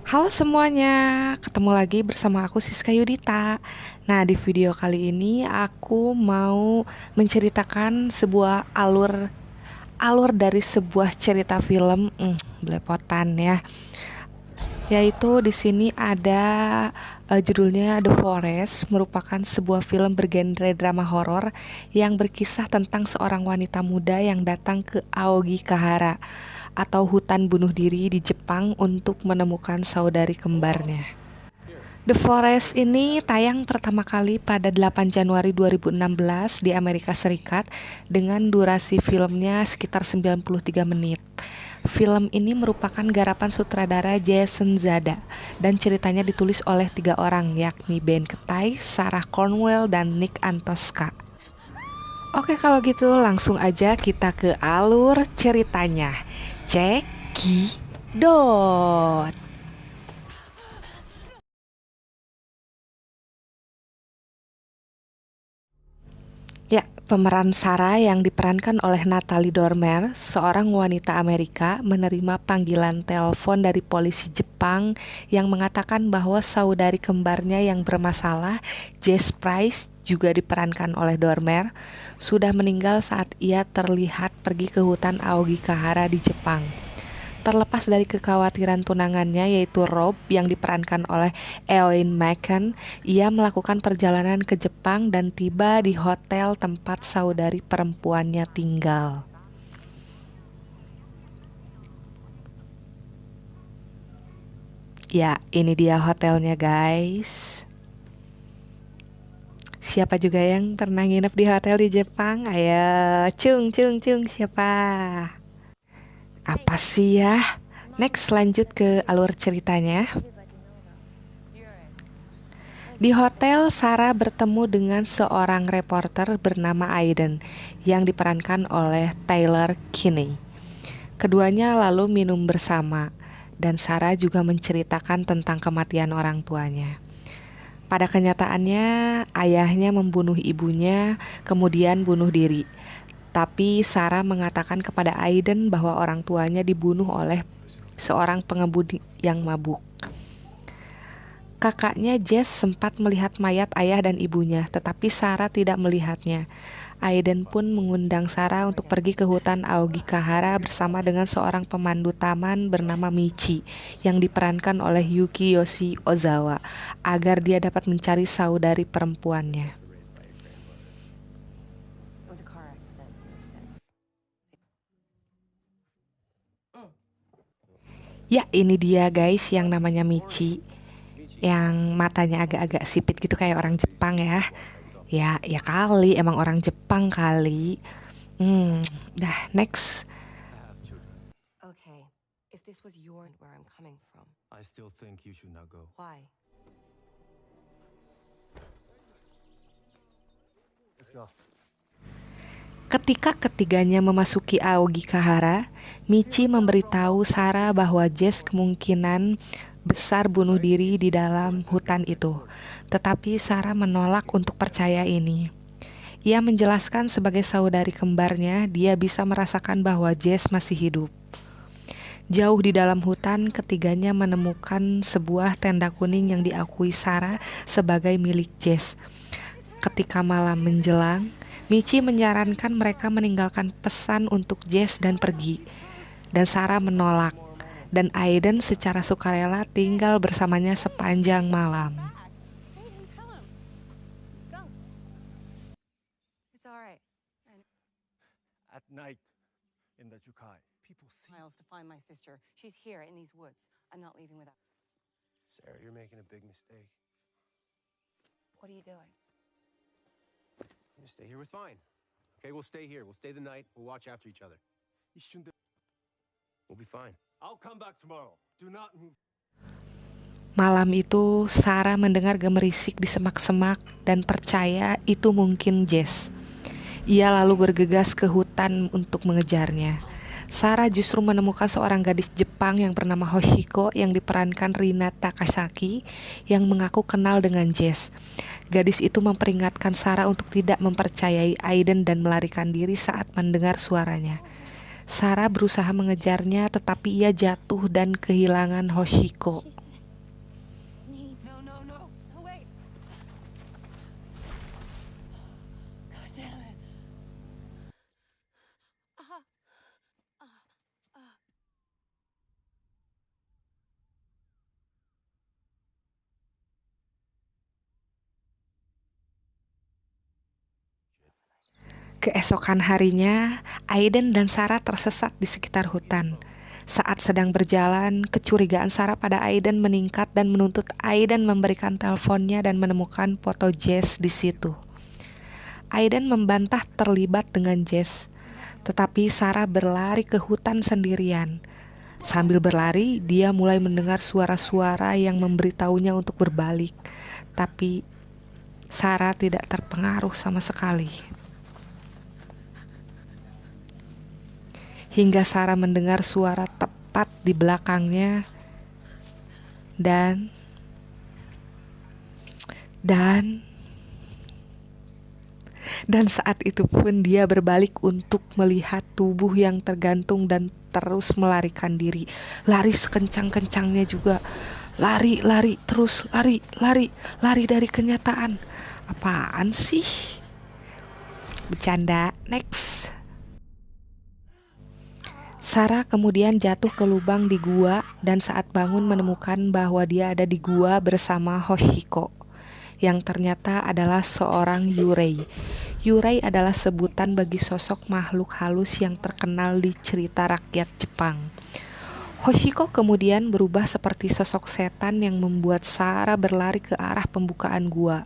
Halo semuanya, ketemu lagi bersama aku Siska Yudita. Nah, di video kali ini aku mau menceritakan sebuah alur alur dari sebuah cerita film, belepotan ya. Yaitu di sini ada judulnya The Forest, merupakan sebuah film bergenre drama horor yang berkisah tentang seorang wanita muda yang datang ke Aokigahara atau hutan bunuh diri di Jepang untuk menemukan saudari kembarnya. The Forest ini tayang pertama kali pada 8 Januari 2016 di Amerika Serikat dengan durasi filmnya sekitar 93 menit. Film ini merupakan garapan sutradara Jason Zada dan ceritanya ditulis oleh 3 orang, yakni Ben Ketai, Sarah Cornwell, dan Nick Antosca. Oke, kalau gitu langsung aja kita ke alur ceritanya. Cekidot. Ya, pemeran Sarah yang diperankan oleh Natalie Dormer, seorang wanita Amerika, menerima panggilan telepon dari polisi Jepang yang mengatakan bahwa saudari kembarnya yang bermasalah, Jess Price, juga diperankan oleh Dormer, sudah meninggal saat ia terlihat pergi ke hutan Aokigahara di Jepang. Terlepas dari kekhawatiran tunangannya yaitu Rob yang diperankan oleh Eoin Macken, ia melakukan perjalanan ke Jepang dan tiba di hotel tempat saudari perempuannya tinggal. Ya, ini dia hotelnya guys. Siapa juga yang pernah nginep di hotel di Jepang? Ayo, cung cung cung, siapa? Apa sih ya? Next, lanjut ke alur ceritanya. Di hotel, Sarah bertemu dengan seorang reporter bernama Aiden yang diperankan oleh Taylor Kinney. Keduanya lalu minum bersama, dan Sarah juga menceritakan tentang kematian orang tuanya. Pada kenyataannya, ayahnya membunuh ibunya, kemudian bunuh diri. Tapi Sarah mengatakan kepada Aiden bahwa orang tuanya dibunuh oleh seorang pengemudi yang mabuk. Kakaknya Jess sempat melihat mayat ayah dan ibunya, tetapi Sarah tidak melihatnya. Aiden pun mengundang Sarah untuk pergi ke hutan Aokigahara bersama dengan seorang pemandu taman bernama Michi yang diperankan oleh Yukiyoshi Ozawa agar dia dapat mencari saudari perempuannya. Ya, ini dia guys yang namanya Michi, yang matanya agak-agak sipit gitu kayak orang Jepang ya. Ya kali, emang orang Jepang kali. Dah next. Okay, if this was your where I'm coming from, I still think you should not go. why? Let's go. Ketika ketiganya memasuki Aokigahara, Michi memberitahu Sarah bahwa Jess kemungkinan besar bunuh diri di dalam hutan itu. Tetapi Sarah menolak untuk percaya ini. Ia menjelaskan sebagai saudari kembarnya, dia bisa merasakan bahwa Jess masih hidup. Jauh di dalam hutan, ketiganya menemukan sebuah tenda kuning yang diakui Sarah sebagai milik Jess. Ketika malam menjelang, Michi menyarankan mereka meninggalkan pesan untuk Jess dan pergi. Dan Sarah menolak. Dan Aiden secara sukarela tinggal bersamanya sepanjang malam. It's all right. At night in the Jukai, people see. Miles to find my sister. She's here in these woods. I'm not leaving without. Sarah, you're making a big mistake. What are you doing? I'm gonna stay here with fine. Okay, we'll stay here. We'll stay the night. We'll watch after each other. We'll be fine. I'll come back tomorrow. Do not move. Malam itu, Sarah mendengar gemerisik di semak-semak dan percaya itu mungkin Jess. Ia lalu bergegas ke hutan untuk mengejarnya. Sarah justru menemukan seorang gadis Jepang yang bernama Hoshiko yang diperankan Rina Takasaki yang mengaku kenal dengan Jess. Gadis itu memperingatkan Sarah untuk tidak mempercayai Aiden dan melarikan diri saat mendengar suaranya. Sarah berusaha mengejarnya tetapi ia jatuh dan kehilangan Hoshiko. Keesokan harinya, Aiden dan Sarah tersesat di sekitar hutan. Saat sedang berjalan, kecurigaan Sarah pada Aiden meningkat dan menuntut Aiden memberikan teleponnya dan menemukan foto Jess di situ. Aiden membantah terlibat dengan Jess, tetapi Sarah berlari ke hutan sendirian. Sambil berlari, dia mulai mendengar suara-suara yang memberitahunya untuk berbalik, tapi Sarah tidak terpengaruh sama sekali. Hingga Sarah mendengar suara tepat di belakangnya dan saat itu pun dia berbalik untuk melihat tubuh yang tergantung dan terus melarikan diri. Lari sekencang-kencangnya juga. Lari dari kenyataan. Apaan sih? Bercanda. Next. Sarah kemudian jatuh ke lubang di gua dan saat bangun menemukan bahwa dia ada di gua bersama Hoshiko, yang ternyata adalah seorang Yurei. Yurei adalah sebutan bagi sosok makhluk halus yang terkenal di cerita rakyat Jepang. Hoshiko kemudian berubah seperti sosok setan yang membuat Sarah berlari ke arah pembukaan gua,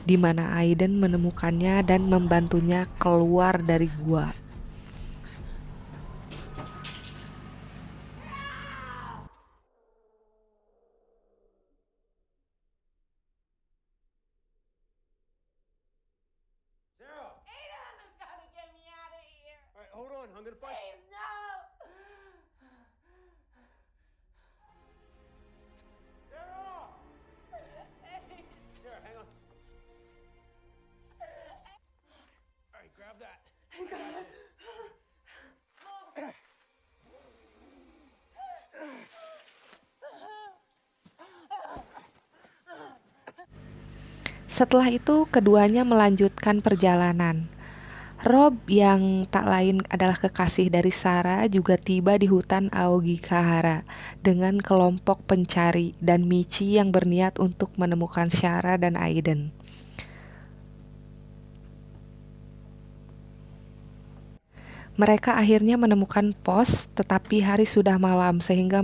di mana Aiden menemukannya dan membantunya keluar dari gua. All right, hold on. I'm gonna find. Please, no. Sarah, hang on. All right, grab that. I got you. Setelah itu keduanya melanjutkan perjalanan. Rob yang tak lain adalah kekasih dari Sarah juga tiba di hutan Aokigahara dengan kelompok pencari dan Michi yang berniat untuk menemukan Sarah dan Aiden. Mereka akhirnya menemukan pos, tetapi hari sudah malam sehingga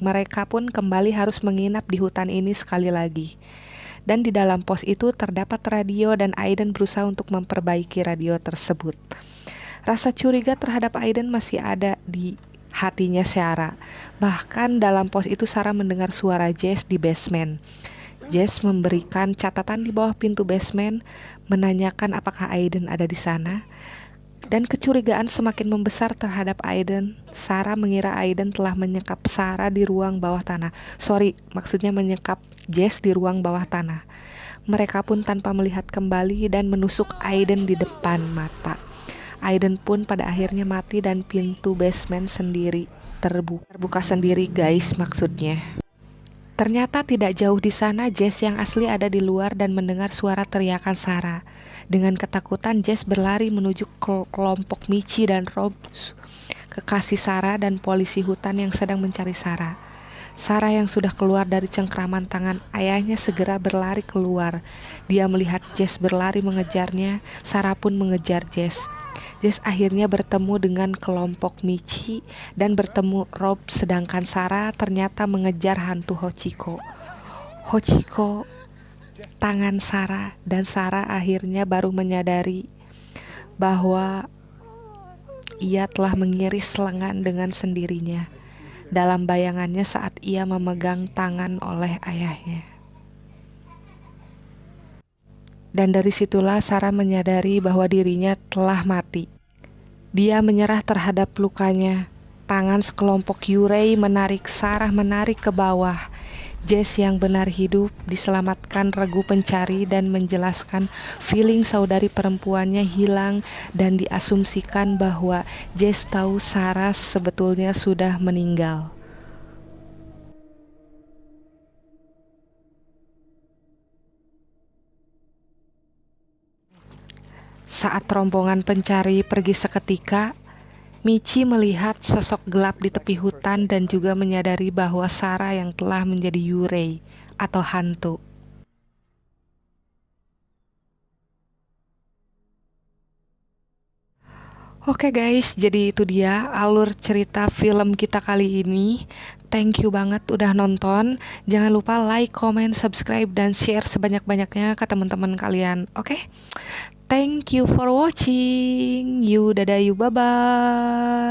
mereka pun kembali harus menginap di hutan ini sekali lagi. Dan di dalam pos itu terdapat radio dan Aiden berusaha untuk memperbaiki radio tersebut. Rasa curiga terhadap Aiden masih ada di hatinya Sarah. Bahkan dalam pos itu Sarah mendengar suara Jess di basement. Jess memberikan catatan di bawah pintu basement, menanyakan apakah Aiden ada di sana. Dan kecurigaan semakin membesar terhadap Aiden. Sarah mengira Aiden telah menyekap Sarah di ruang bawah tanah. Maksudnya menyekap Jess di ruang bawah tanah. Mereka pun tanpa melihat kembali dan menusuk Aiden di depan mata. Aiden pun pada akhirnya mati dan pintu basement sendiri terbuka sendiri, guys, maksudnya. Ternyata tidak jauh di sana Jess yang asli ada di luar dan mendengar suara teriakan Sarah. Dengan ketakutan Jess berlari menuju kelompok Michi dan Rob, kekasih Sarah dan polisi hutan yang sedang mencari Sarah. Sarah yang sudah keluar dari cengkraman tangan ayahnya segera berlari keluar. Dia melihat Jess berlari mengejarnya, Sarah pun mengejar Jess. Jess akhirnya bertemu dengan kelompok Michi dan bertemu Rob, sedangkan Sarah ternyata mengejar hantu Hoshiko. Hoshiko tangan Sarah dan Sarah akhirnya baru menyadari bahwa ia telah mengiris lengan dengan sendirinya dalam bayangannya saat ia memegang tangan oleh ayahnya. Dan dari situlah Sarah menyadari bahwa dirinya telah mati. Dia menyerah terhadap lukanya. Tangan sekelompok Yurei menarik Sarah ke bawah. Jess yang benar hidup diselamatkan regu pencari dan menjelaskan feeling saudari perempuannya hilang dan diasumsikan bahwa Jess tahu Sarah sebetulnya sudah meninggal. Saat rombongan pencari pergi seketika, Michi melihat sosok gelap di tepi hutan dan juga menyadari bahwa Sarah yang telah menjadi Yurei atau hantu. Oke guys, jadi itu dia alur cerita film kita kali ini. Thank you banget udah nonton. Jangan lupa like, comment, subscribe, dan share sebanyak-banyaknya ke teman-teman kalian. Oke? Thank you for watching. You dadah you bye-bye.